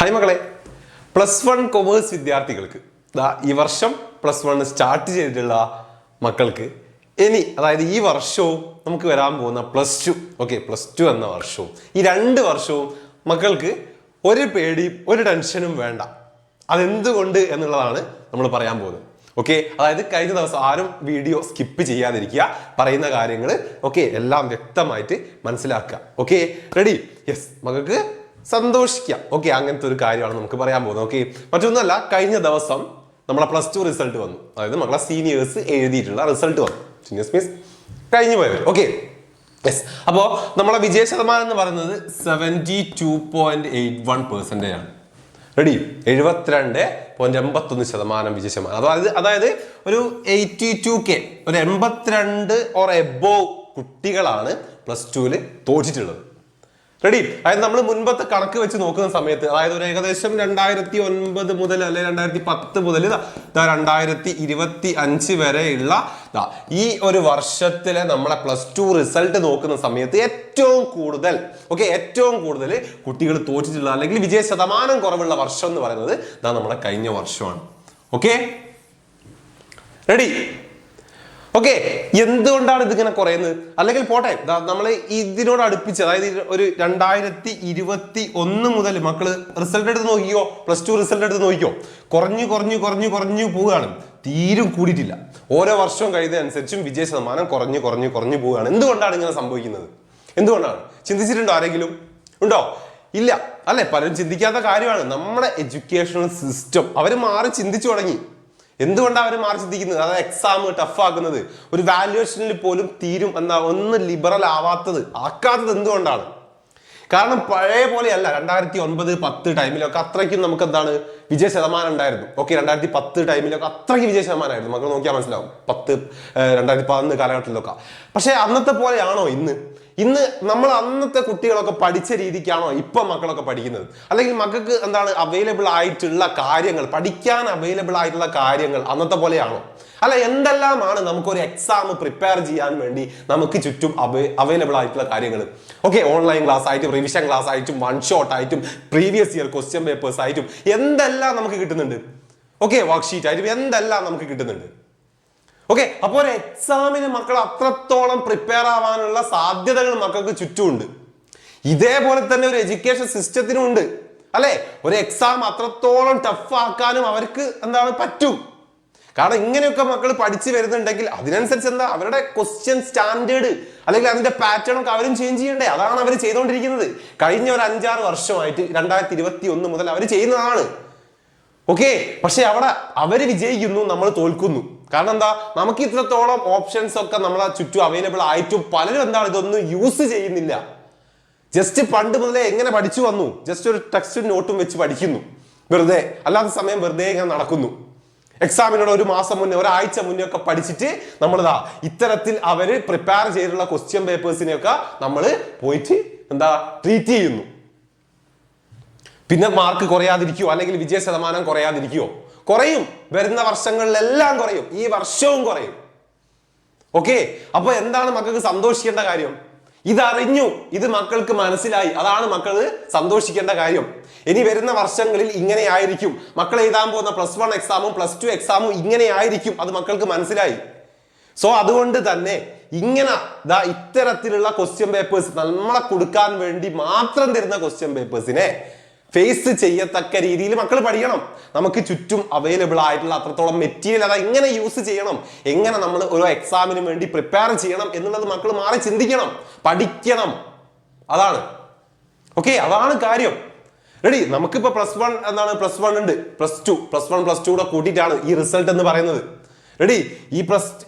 Hi മക്കളെ, +1 commerce വിദ്യാർത്ഥികൾക്ക് ഈ വർഷം +1 സ്റ്റാർട്ട് ചെയ്തിട്ടുള്ള മക്കൾക്ക് ഇനി അതായത് ഈ വർഷവും നമുക്ക് വരാൻ പോകുന്ന +2 എന്ന വർഷവും ഈ 2 വർഷവും മക്കൾക്ക് ഒരു പേടിയും ഒരു ടെൻഷനും വേണ്ട. അതെന്തുകൊണ്ട് എന്നുള്ളതാണ് നമ്മൾ പറയാൻ പോകുന്നത്. അതായത് കഴിഞ്ഞ ദിവസം ആരും വീഡിയോ സ്കിപ്പ് ചെയ്യാതിരിക്കുക, പറയുന്ന കാര്യങ്ങൾ എല്ലാം വ്യക്തമായിട്ട് മനസ്സിലാക്കുക. റെഡി? യെസ്, മക്കൾക്ക് സന്തോഷിക്കാം. അങ്ങനത്തെ ഒരു കാര്യമാണ് നമുക്ക് പറയാൻ പോകുന്നത്. മറ്റൊന്നല്ല, കഴിഞ്ഞ ദിവസം നമ്മളെ +2 റിസൾട്ട് വന്നു. അതായത് മക്കളെ സീനിയേഴ്സ് എഴുതിയിട്ടുള്ള റിസൾട്ട് വന്നു. സീനിയേഴ്സ് മീൻസ് കഴിഞ്ഞു പോയവർ. യെസ്, അപ്പോൾ നമ്മളെ വിജയ ശതമാനം എന്ന് പറയുന്നത് 72.81% ആണ്. റെഡി? 72.81% വിജയ ശതമാനം. അതായത് ഒരു 82K, ഒരു 82 ഓർ എബോവ് കുട്ടികളാണ് +2 തോറ്റിട്ടുള്ളത്. റെഡി? അതായത് നമ്മൾ മുൻപത്തെ കണക്ക് വെച്ച് നോക്കുന്ന സമയത്ത്, അതായത് ഒരു ഏകദേശം 2009 മുതൽ അല്ലെങ്കിൽ 2010 മുതൽ 2025 വരെയുള്ള ഈ ഒരു വർഷത്തിലെ നമ്മളെ +2 റിസൾട്ട് നോക്കുന്ന സമയത്ത് ഏറ്റവും കൂടുതൽ കുട്ടികൾ തോറ്റിട്ടുള്ള അല്ലെങ്കിൽ വിജയ ശതമാനം കുറവുള്ള വർഷം എന്ന് പറയുന്നത് നമ്മുടെ കഴിഞ്ഞ വർഷമാണ്. റെഡി? എന്തുകൊണ്ടാണ് ഇതിങ്ങനെ കുറയുന്നത്? അല്ലെങ്കിൽ പോട്ടെ, നമ്മൾ ഇതിനോട് അടുപ്പിച്ച്, അതായത് ഒരു 2021 മുതൽ മക്കള് റിസൾട്ട് എടുത്ത് നോക്കിയോ, +2 റിസൾട്ട് എടുത്ത് നോക്കിയോ, കുറഞ്ഞു പോവുകയാണ്. തീരും കൂടിയിട്ടില്ല. ഓരോ വർഷവും കഴിയുന്നതനുസരിച്ചും വിജയ ശതമാനം കുറഞ്ഞു പോവുകയാണ്. എന്തുകൊണ്ടാണ് ഇങ്ങനെ സംഭവിക്കുന്നത്? എന്തുകൊണ്ടാണ്? ചിന്തിച്ചിട്ടുണ്ടോ? ആരെങ്കിലും ഉണ്ടോ? ഇല്ല അല്ലെ? പലരും ചിന്തിക്കാത്ത കാര്യമാണ്. നമ്മുടെ എഡ്യൂക്കേഷണൽ സിസ്റ്റം അവർ മാറി ചിന്തിച്ചു തുടങ്ങി. എന്തുകൊണ്ടാണ് അവർ മാറി ചിന്തിക്കുന്നത്? അതായത് എക്സാം ടഫ് ആക്കുന്നത്, ഒരു വാല്യുവേഷനിൽ പോലും തീരും ഒന്ന് ലിബറൽ ആക്കാത്തത് എന്തുകൊണ്ടാണ്? കാരണം പഴയ പോലെയല്ല. 2009-10 ടൈമിലൊക്കെ അത്രയ്ക്കും നമുക്ക് വിജയ ശതമാനം ഉണ്ടായിരുന്നു. 2010 ടൈമിലൊക്കെ അത്രയ്ക്ക് വിജയ ശതമാനമായിരുന്നു. മക്കൾ നോക്കിയാൽ മനസ്സിലാവും. 2011 കാലഘട്ടത്തിലൊക്കെ. പക്ഷെ അന്നത്തെ പോലെയാണോ ഇന്ന് നമ്മൾ അന്നത്തെ കുട്ടികളൊക്കെ പഠിച്ച രീതിക്കാണോ ഇപ്പൊ മക്കളൊക്കെ പഠിക്കുന്നത്? അല്ലെങ്കിൽ മക്കൾക്ക് അവൈലബിൾ ആയിട്ടുള്ള കാര്യങ്ങൾ, പഠിക്കാൻ അവൈലബിൾ ആയിട്ടുള്ള കാര്യങ്ങൾ അന്നത്തെ പോലെയാണോ? അല്ല, എന്തെല്ലാമാണ് നമുക്കൊരു എക്സാം പ്രിപ്പയർ ചെയ്യാൻ വേണ്ടി നമുക്ക് ചുറ്റും അവൈലബിൾ ആയിട്ടുള്ള കാര്യങ്ങൾ? ഓൺലൈൻ ക്ലാസ് ആയിട്ടും, റിവിഷൻ ക്ലാസ് ആയിട്ടും, വൺ ഷോട്ട് ആയിട്ടും, പ്രീവിയസ് ഇയർ ക്വസ്റ്റ്യൻ പേപ്പേഴ്സ് ആയിട്ടും എന്തെല്ലാം നമുക്ക് കിട്ടുന്നുണ്ട്. വർക്ക്ഷീറ്റ് ആയിട്ടും എന്തെല്ലാം നമുക്ക് കിട്ടുന്നുണ്ട്. അപ്പോൾ ഒരു എക്സാമിന് മക്കൾ അത്രത്തോളം പ്രിപ്പയർ ആവാനുള്ള സാധ്യതകൾ മക്കൾക്ക് ചുറ്റുമുണ്ട്. ഇതേപോലെ തന്നെ ഒരു എഡ്യൂക്കേഷൻ സിസ്റ്റത്തിനും ഉണ്ട് അല്ലെ? ഒരു എക്സാം അത്രത്തോളം ടഫ് ആക്കാനും അവർക്ക് പറ്റും. കാരണം ഇങ്ങനെയൊക്കെ മക്കൾ പഠിച്ചു വരുന്നുണ്ടെങ്കിൽ അതിനനുസരിച്ച് അവരുടെ ക്വസ്റ്റ്യൻ സ്റ്റാൻഡേർഡ് അല്ലെങ്കിൽ അതിന്റെ പാറ്റേൺ ഒക്കെ അവരും ചേഞ്ച് ചെയ്യണ്ടേ? അതാണ് അവർ ചെയ്തുകൊണ്ടിരിക്കുന്നത്. കഴിഞ്ഞ ഒരു 5-6 വർഷമായിട്ട് 2021 മുതൽ അവർ ചെയ്യുന്നതാണ്. പക്ഷെ അവിടെ അവര് വിജയിക്കുന്നു, നമ്മൾ തോൽക്കുന്നു. കാരണം നമുക്ക് ഇത്രത്തോളം ഓപ്ഷൻസ് ഒക്കെ നമ്മളെ ചുറ്റും അവൈലബിൾ ആയിട്ടും പലരും ഇതൊന്നും യൂസ് ചെയ്യുന്നില്ല. ജസ്റ്റ് പണ്ട് മുതലേ എങ്ങനെ പഠിച്ചു വന്നു, ജസ്റ്റ് ഒരു ടെക്സ്റ്റും നോട്ടും വെച്ച് പഠിക്കുന്നു വെറുതെ. അല്ലാത്ത സമയം വെറുതെ ഇങ്ങനെ നടക്കുന്നു. എക്സാമിനോട് ഒരു മാസം മുന്നേ, ഒരാഴ്ച മുന്നേ ഒക്കെ പഠിച്ചിട്ട് ഇത്തരത്തിൽ അവര് പ്രിപ്പയർ ചെയ്തിട്ടുള്ള ക്വസ്റ്റ്യൻ പേപ്പേഴ്സിനെയൊക്കെ നമ്മൾ പോയിട്ട് ട്രീറ്റ് ചെയ്യുന്നു. പിന്നെ മാർക്ക് കുറയാതിരിക്കുവോ അല്ലെങ്കിൽ വിജയ ശതമാനം കുറയാതിരിക്കുവോ? കുറയും. വരുന്ന വർഷങ്ങളിലെല്ലാം കുറയും. ഈ വർഷവും കുറയും. അപ്പൊ എന്താണ് മക്കൾക്ക് സന്തോഷിക്കേണ്ട കാര്യം? ഇതറിഞ്ഞു, ഇത് മക്കൾക്ക് മനസ്സിലായി. അതാണ് മക്കൾ സന്തോഷിക്കേണ്ട കാര്യം. ഇനി വരുന്ന വർഷങ്ങളിൽ ഇങ്ങനെ ആയിരിക്കും. മക്കൾ എഴുതാൻ പോകുന്ന +1 എക്സാമും +2 എക്സാമും ഇങ്ങനെ ആയിരിക്കും. അത് മക്കൾക്ക് മനസ്സിലായി. സോ അതുകൊണ്ട് തന്നെ ഇത്തരത്തിലുള്ള ക്വസ്റ്റ്യൻ പേപ്പേഴ്സ് നമ്മളെ കൊടുക്കാൻ വേണ്ടി മാത്രം തരുന്ന ക്വസ്റ്റ്യൻ പേപ്പേഴ്സിനെ ഫേസ് ചെയ്യത്തക്ക രീതിയിൽ മക്കൾ പഠിക്കണം. നമുക്ക് ചുറ്റും അവൈലബിൾ ആയിട്ടുള്ള അത്രത്തോളം മെറ്റീരിയൽ എങ്ങനെ യൂസ് ചെയ്യണം, എങ്ങനെ നമ്മൾ ഓരോ എക്സാമിന് വേണ്ടി പ്രിപ്പയർ ചെയ്യണം എന്നുള്ളത് മക്കൾ മാറി ചിന്തിക്കണം, പഠിക്കണം. അതാണ് അതാണ് കാര്യം. റെഡി? നമുക്കിപ്പോ +1 +1 ഉണ്ട്, +1 +2 കൂടെ കൂട്ടിയിട്ടാണ് ഈ റിസൾട്ട് എന്ന് പറയുന്നത്. റെഡി? ഈ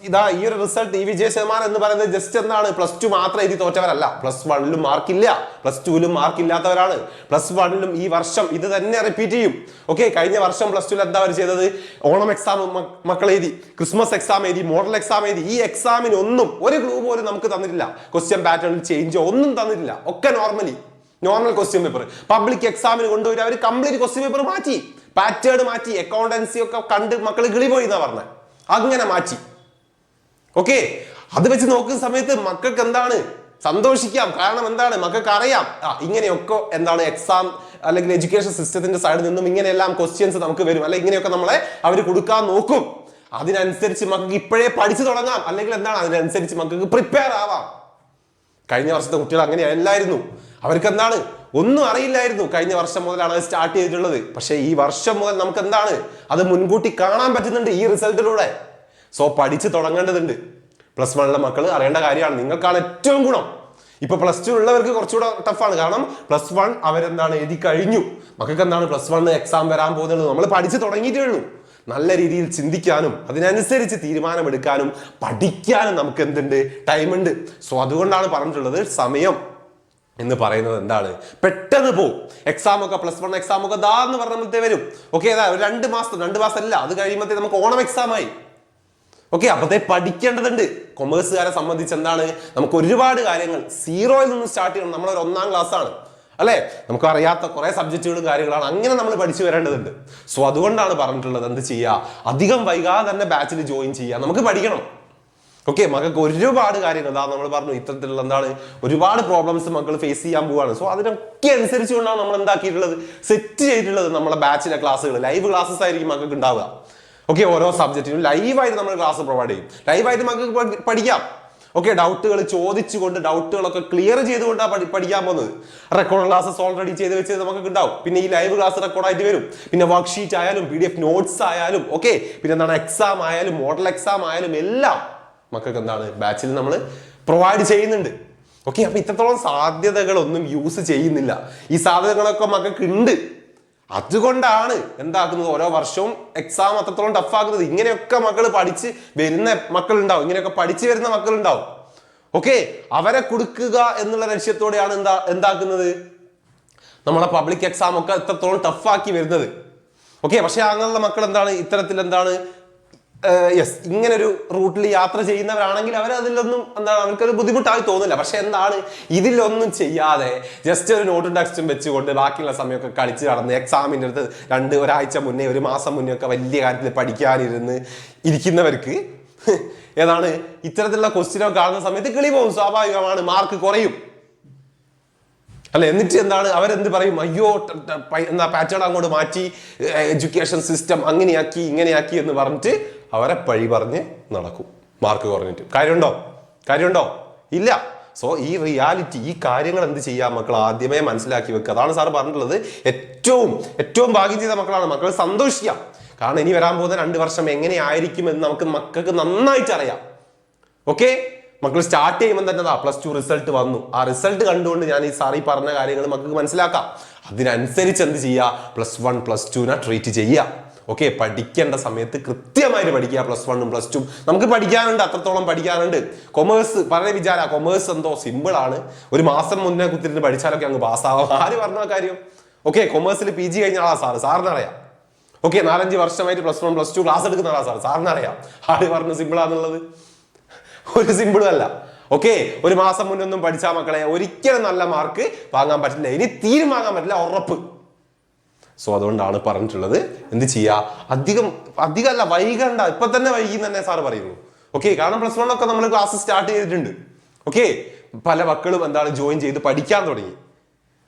ഒരു റിസൾട്ട്, ഈ വിജയ ശതമാനം എന്ന് പറയുന്നത് ജസ്റ്റ് +2 മാത്രം എഴുതി തോറ്റവരല്ല. +1ലും മാർക്കില്ല, +2ലും മാർക്ക് ഇല്ലാത്തവരാണ്. +1ലും ഈ വർഷം ഇത് തന്നെ റിപ്പീറ്റ് ചെയ്യും. കഴിഞ്ഞ വർഷം +2ൽ എന്താ അവർ ചെയ്തത്? ഓണം എക്സാം മക്കൾ എഴുതി, ക്രിസ്മസ് എക്സാം എഴുതി, മോഡൽ എക്സാം എഴുതി. ഈ എക്സാമിന് ഒന്നും ഒരു ക്ലൂ പോലും നമുക്ക് തന്നിട്ടില്ല. ക്വസ്റ്റ്യൻ പാറ്റേണിൽ ചേഞ്ചോ ഒന്നും തന്നിട്ടില്ല. Normal question paper. പബ്ലിക് എക്സാമിന് കൊണ്ടുപോയി അവർ കംപ്ലീറ്റ് ക്വസ്റ്റ്യൻ പേപ്പർ മാറ്റി, പാറ്റേൺ മാറ്റി, അക്കൗണ്ടൻസി ഒക്കെ കണ്ട് മക്കൾ കിളി പോയി എന്നാ പറഞ്ഞത്. അങ്ങനെ മാറ്റി. അത് വെച്ച് നോക്കുന്ന സമയത്ത് മക്കൾക്ക് സന്തോഷിക്കാം. കാരണം എന്താണ്, മക്കൾക്ക് അറിയാം ഇങ്ങനെയൊക്കെ എന്താണ് എക്സാം അല്ലെങ്കിൽ എഡ്യൂക്കേഷൻ സിസ്റ്റത്തിന്റെ സൈഡിൽ നിന്നും ഇങ്ങനെയെല്ലാം ക്വസ്റ്റ്യൻസ് നമുക്ക് വരും, അല്ലെങ്കിൽ ഇങ്ങനെയൊക്കെ നമ്മളെ അവർ കൊടുക്കാൻ നോക്കും. അതിനനുസരിച്ച് മക്കൾക്ക് ഇപ്പോഴേ പഠിച്ചു തുടങ്ങാം, അല്ലെങ്കിൽ എന്താണ് അതിനനുസരിച്ച് മക്കൾക്ക് പ്രിപ്പയർ ആവാം. കഴിഞ്ഞ വർഷത്തെ കുട്ടികൾ അങ്ങനെയല്ലായിരുന്നു. അവർക്ക് എന്താണ് ഒന്നും അറിയില്ലായിരുന്നു. കഴിഞ്ഞ വർഷം മുതലാണ് അത് സ്റ്റാർട്ട് ചെയ്തിട്ടുള്ളത്. പക്ഷേ ഈ വർഷം മുതൽ നമുക്ക് എന്താണ് അത് മുൻകൂട്ടി കാണാൻ പറ്റുന്നുണ്ട് ഈ റിസൾട്ടിലൂടെ. സോ പഠിച്ചു തുടങ്ങേണ്ടതുണ്ട്. പ്ലസ് വണ്ണിലെ മക്കൾ അറിയേണ്ട കാര്യമാണ്. നിങ്ങൾക്കാണ് ഏറ്റവും ഗുണം. ഇപ്പൊ പ്ലസ് ടു ഉള്ളവർക്ക് കുറച്ചുകൂടെ ടഫാണ്. കാരണം പ്ലസ് വൺ അവരെന്താണ് എഴുതി കഴിഞ്ഞു. മക്കൾക്ക് എന്താണ് പ്ലസ് വൺ എക്സാം വരാൻ പോകുന്നത്. നമ്മൾ പഠിച്ചു തുടങ്ങിയിട്ടേ ഉള്ളൂ. നല്ല രീതിയിൽ ചിന്തിക്കാനും അതിനനുസരിച്ച് തീരുമാനമെടുക്കാനും പഠിക്കാനും നമുക്ക് എന്തുണ്ട്, ടൈമുണ്ട്. സോ അതുകൊണ്ടാണ് പറഞ്ഞിട്ടുള്ളത് സമയം എന്ന് പറയുന്നത് എന്താണ്, പെട്ടെന്ന് പോകും. എക്സാം ഒക്കെ പ്ലസ് വൺ എക്സാം ഒക്കെ എന്ന് പറഞ്ഞിട്ട് വരും. ഓക്കെ, അതാ 2 മാസം അല്ല, അത് കഴിയുമ്പോഴത്തേ നമുക്ക് ഓണം എക്സാം ആയി. ഓക്കെ, അപ്പത്തേ പഠിക്കേണ്ടതുണ്ട്. കൊമേഴ്സുകാരെ സംബന്ധിച്ച് എന്താണ്, നമുക്ക് ഒരുപാട് കാര്യങ്ങൾ സീറോയിൽ നിന്ന് സ്റ്റാർട്ട് ചെയ്യണം. നമ്മളൊരു 1ാം ക്ലാസ് ആണ് അല്ലെ, നമുക്ക് അറിയാത്ത കുറെ സബ്ജക്റ്റുകളും കാര്യങ്ങളാണ്. അങ്ങനെ നമ്മൾ പഠിച്ചു വരേണ്ടതുണ്ട്. സോ അതുകൊണ്ടാണ് പറഞ്ഞിട്ടുള്ളത് എന്ത് ചെയ്യുക, അധികം വൈകാതെ തന്നെ ബാച്ചിൽ ജോയിൻ ചെയ്യുക. നമുക്ക് പഠിക്കണം. ഓക്കെ, മക്കൾക്ക് ഒരുപാട് കാര്യങ്ങൾ നമ്മൾ പറഞ്ഞു. ഇത്തരത്തിലുള്ള എന്താണ് ഒരുപാട് പ്രോബ്ലംസ് മക്കൾ ഫേസ് ചെയ്യാൻ പോവാണ്. സോ അതിനൊക്കെ അനുസരിച്ചുകൊണ്ടാണ് നമ്മൾ എന്താക്കിയിട്ടുള്ളത്, സെറ്റ് ചെയ്തിട്ടുള്ളത് നമ്മളെ ബാച്ചിലെ ക്ലാസ്സുകൾ. ലൈവ് ക്ലാസ്സസ് ആയിരിക്കും മക്കൾക്ക് ഉണ്ടാവുക. ഓക്കെ, ഓരോ സബ്ജക്റ്റിനും ലൈവായിട്ട് നമ്മൾ ക്ലാസ് പ്രൊവൈഡ് ചെയ്യും. ലൈവായിട്ട് മക്കൾക്ക് പഠിക്കാം. ഓക്കെ, ഡൗട്ടുകൾ ചോദിച്ചുകൊണ്ട് ഡൗട്ടുകളൊക്കെ ക്ലിയർ ചെയ്തുകൊണ്ടാണ് പഠിക്കാൻ പോകുന്നത്. റെക്കോർഡ് ക്ലാസ്സസ് ഓൾറെഡി ചെയ്ത് വെച്ച് നമുക്ക് ഉണ്ടാവും. പിന്നെ ഈ ലൈവ് ക്ലാസ് റെക്കോർഡായിട്ട് വരും. പിന്നെ വർക്ക്ഷീറ്റ് ആയാലും PDF നോട്ട്സ് ആയാലും ഓക്കെ, പിന്നെ എന്താണ് എക്സാം ആയാലും മോഡൽ എക്സാം ആയാലും എല്ലാം മക്കൾക്ക് എന്താണ് ബാച്ചിൽ നമ്മൾ പ്രൊവൈഡ് ചെയ്യുന്നുണ്ട്. ഓക്കെ, അപ്പൊ ഇത്രത്തോളം സാധ്യതകളൊന്നും യൂസ് ചെയ്യുന്നില്ല. ഈ സാധ്യതകളൊക്കെ മക്കൾക്ക് ഉണ്ട്. അതുകൊണ്ടാണ് എന്താക്കുന്നത്, ഓരോ വർഷവും എക്സാം അത്രത്തോളം ടഫാക്കുന്നത്. ഇങ്ങനെയൊക്കെ മക്കൾ പഠിച്ച് വരുന്ന മക്കളുണ്ടാവും, ഇങ്ങനെയൊക്കെ പഠിച്ചു വരുന്ന മക്കളുണ്ടാവും. ഓക്കെ, അവരെ കൊടുക്കുക എന്നുള്ള ലക്ഷ്യത്തോടെയാണ് എന്താക്കുന്നത് നമ്മളെ പബ്ലിക് എക്സാം ഒക്കെ എത്രത്തോളം ടഫാക്കി വരുന്നത്. ഓക്കെ, പക്ഷെ അങ്ങനെയുള്ള മക്കൾ എന്താണ് ഇത്തരത്തിൽ എന്താണ് ഇങ്ങനൊരു റൂട്ടിൽ യാത്ര ചെയ്യുന്നവരാണെങ്കിൽ അതിലൊന്നും എന്താണ് അവർക്കൊരു ബുദ്ധിമുട്ടായി തോന്നില്ല. പക്ഷെ എന്താണ് ഇതിലൊന്നും ചെയ്യാതെ ജസ്റ്റ് ഒരു നോട്ടും ടെക്സ്റ്റും വെച്ചുകൊണ്ട് ബാക്കിയുള്ള സമയമൊക്കെ കളിച്ച് നടന്ന് എക്സാമിൻ്റെ അടുത്ത് ഒരാഴ്ച മുന്നേ 1 മാസം മുന്നേ ഒക്കെ വലിയ കാര്യത്തിൽ പഠിക്കാനിരുന്ന് ഇരിക്കുന്നവർക്ക് ഏതാണ് ഇത്തരത്തിലുള്ള ക്വസ്റ്റ്യനൊക്കെ കാണുന്ന സമയത്ത് കിളി പോകും. സ്വാഭാവികമാണ്, മാർക്ക് കുറയും അല്ലെ. എന്നിട്ട് എന്താണ് അവരെന്ത് പറയും, അയ്യോ എന്താ പാറ്റേൺ അങ്ങോട്ട് മാറ്റി, എഡ്യൂക്കേഷൻ സിസ്റ്റം അങ്ങനെയാക്കി ഇങ്ങനെയാക്കി എന്ന് പറഞ്ഞിട്ട് അവരെ പഴി പറഞ്ഞ് നടക്കും. മാർക്ക് കുറഞ്ഞിട്ട് കാര്യമുണ്ടോ? ഇല്ല. സോ ഈ റിയാലിറ്റി, ഈ കാര്യങ്ങൾ എന്ത് ചെയ്യാം മക്കൾ ആദ്യമേ മനസ്സിലാക്കി വെക്കുക. അതാണ് സാർ പറഞ്ഞിട്ടുള്ളത്. ഏറ്റവും ഭാഗ്യം ചെയ്ത മക്കളാണ്. മക്കൾ സന്തോഷിക്കാം. കാരണം ഇനി വരാൻ പോകുന്ന 2 വർഷം എങ്ങനെയായിരിക്കും എന്ന് നമുക്ക് മക്കൾക്ക് നന്നായിട്ട് അറിയാം. ഓക്കെ, മക്കൾ സ്റ്റാർട്ട് ചെയ്യുമ്പോൾ തന്നെ പ്ലസ് 2 റിസൾട്ട് വന്നു. ആ റിസൾട്ട് കണ്ടുകൊണ്ട് ഞാൻ ഈ സാറി പറഞ്ഞ കാര്യങ്ങൾ മക്കൾക്ക് മനസ്സിലാക്കാം. അതിനനുസരിച്ച് എന്ത് ചെയ്യുക, പ്ലസ് 1 പ്ലസ് 2 ട്രീറ്റ് ചെയ്യുക. ഓക്കെ, പഠിക്കേണ്ട സമയത്ത് കൃത്യമായിട്ട് പഠിക്കുക. പ്ലസ് 1 പ്ലസ് 2 നമുക്ക് പഠിക്കാനുണ്ട്, അത്രത്തോളം പഠിക്കാനുണ്ട്. കൊമേഴ്സ് പല വിചാരം കൊമേഴ്സ് എന്തോ സിമ്പിൾ ആണ്, 1 മാസം മുന്നേ കുത്തിരുന്ന് പഠിച്ചാലൊക്കെ അങ്ങ് പാസ്സാവാം. ആര് പറഞ്ഞ കാര്യം? ഓക്കെ, കൊമേഴ്സിൽ PG കഴിഞ്ഞ ആളാ സാറിനറിയാം. ഓക്കെ, 4-5 വർഷമായിട്ട് പ്ലസ് 1 പ്ലസ് 2 ക്ലാസ് എടുക്കുന്ന ആളാ സാറിനറിയാം. ആര് പറഞ്ഞു സിമ്പിളാന്നുള്ളത്? ഒരു സിമ്പിളും അല്ല. ഓക്കെ, 1 മാസം മുന്നൊന്നും പഠിച്ചാൽ മക്കളെ ഒരിക്കലും നല്ല മാർക്ക് വാങ്ങാൻ പറ്റില്ല. ഇനി തീരും വാങ്ങാൻ പറ്റില്ല, ഉറപ്പ്. സോ അതുകൊണ്ടാണ് പറഞ്ഞിട്ടുള്ളത് എന്ത് ചെയ്യുക, അധികമല്ല വൈകണ്ട. ഇപ്പൊ തന്നെ വൈകി തന്നെ സാറ് പറയുന്നു. ഓക്കെ, കാരണം പ്ലസ് 1 ഒക്കെ നമ്മൾ ക്ലാസ് സ്റ്റാർട്ട് ചെയ്തിട്ടുണ്ട്. ഓക്കെ, പല മക്കളും എന്താണ് ജോയിൻ ചെയ്ത് പഠിക്കാൻ തുടങ്ങി.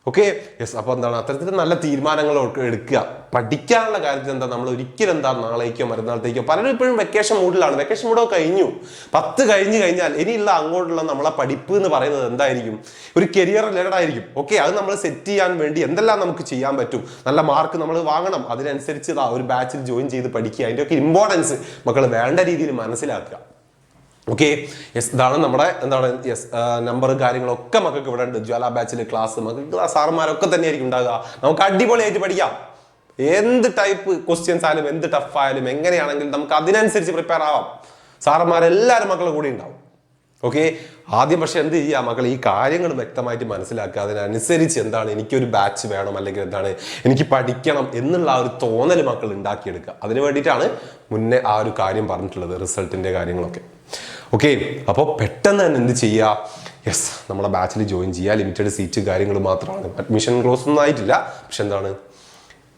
Okay, yes. അപ്പൊ എന്താണ് അത്തരത്തിൽ നല്ല തീരുമാനങ്ങൾ എടുക്കുക. പഠിക്കാനുള്ള കാര്യത്തിൽ എന്താ നമ്മൾ ഒരിക്കലും എന്താ നാളേക്കോ മറ്റന്നാളത്തേക്കോ, പലരും ഇപ്പോഴും വെക്കേഷൻ മൂഡിലാണ്. വെക്കേഷൻ മൂഡൊക്കെ കഴിഞ്ഞു. 10 കഴിഞ്ഞു കഴിഞ്ഞാൽ ഇനിയുള്ള അങ്ങോട്ടുള്ള നമ്മളെ പഠിപ്പ് എന്ന് പറയുന്നത് എന്തായിരിക്കും, ഒരു കരിയർ റിലേറ്റഡ് ആയിരിക്കും. ഓക്കെ, അത് നമ്മൾ സെറ്റ് ചെയ്യാൻ വേണ്ടി എന്തെല്ലാം നമുക്ക് ചെയ്യാൻ പറ്റും, നല്ല മാർക്ക് നമ്മൾ വാങ്ങണം, അതിനനുസരിച്ച് ഒരു ബാച്ചിൽ ജോയിൻ ചെയ്ത് പഠിക്കുക. അതിൻ്റെയൊക്കെ ഇമ്പോർട്ടൻസ് മക്കൾ വേണ്ട രീതിയിൽ മനസ്സിലാക്കുക. Okay, yes. ഇതാണ് നമ്മുടെ എന്താണ് നമ്പർ കാര്യങ്ങളൊക്കെ മക്കൾക്ക് ഇവിടെ ഉണ്ട്. ജ്വാല ബാച്ചിൽ ക്ലാസ് മക്കൾക്ക് സാറന്മാരൊക്കെ തന്നെയായിരിക്കും ഉണ്ടാകുക. നമുക്ക് അടിപൊളിയായിട്ട് പഠിക്കാം. എന്ത് ടൈപ്പ് ക്വസ്റ്റ്യൻസ് ആയാലും എന്ത് ടഫ് ആയാലും എങ്ങനെയാണെങ്കിലും നമുക്ക് അതിനനുസരിച്ച് പ്രിപ്പയർ ആവാം. സാറന്മാരെല്ലാവരും മക്കളുടെ കൂടെ ഉണ്ടാവും. ഓക്കെ, ആദ്യം പക്ഷെ എന്ത് ചെയ്യുക മക്കൾ, ഈ കാര്യങ്ങൾ വ്യക്തമായിട്ട് മനസ്സിലാക്കുക. അതിനനുസരിച്ച് എന്താണ് എനിക്കൊരു ബാച്ച് വേണം, അല്ലെങ്കിൽ എന്താണ് എനിക്ക് പഠിക്കണം എന്നുള്ള ആ ഒരു തോന്നൽ മക്കൾ ഉണ്ടാക്കിയെടുക്കുക. അതിന് വേണ്ടിയിട്ടാണ് മുന്നേ ആ ഒരു കാര്യം പറഞ്ഞിട്ടുള്ളത്, റിസൾട്ടിന്റെ കാര്യങ്ങളൊക്കെ. ഓക്കെ, അപ്പോൾ പെട്ടെന്ന് തന്നെ എന്ത് ചെയ്യുക, യെസ്, നമ്മളെ ബാച്ചിൽ ജോയിൻ ചെയ്യുക. ലിമിറ്റഡ് സീറ്റ് കാര്യങ്ങൾ മാത്രമാണ്, അഡ്മിഷൻ ക്ലോസ് ഒന്നും ആയിട്ടില്ല. പക്ഷെ എന്താണ്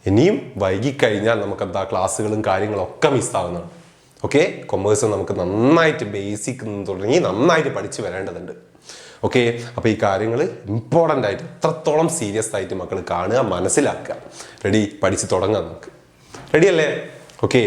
ഇനിയും വൈകിക്കഴിഞ്ഞാൽ നമുക്ക് എന്താ ക്ലാസ്സുകളും കാര്യങ്ങളൊക്കെ മിസ്സാവുന്നതാണ്. ഓക്കെ, കൊമേഴ്സ് നമുക്ക് നന്നായിട്ട് ബേസിക് തുടങ്ങി നന്നായിട്ട് പഠിച്ചു വരേണ്ടതുണ്ട്. ഓക്കെ, അപ്പോൾ ഈ കാര്യങ്ങൾ ഇമ്പോർട്ടൻ്റ് ആയിട്ട് എത്രത്തോളം സീരിയസ് ആയിട്ട് മക്കൾ കാണുക, മനസ്സിലാക്കുക. റെഡി? പഠിച്ച് തുടങ്ങാം നമുക്ക്. റെഡി അല്ലേ? ഓക്കെ.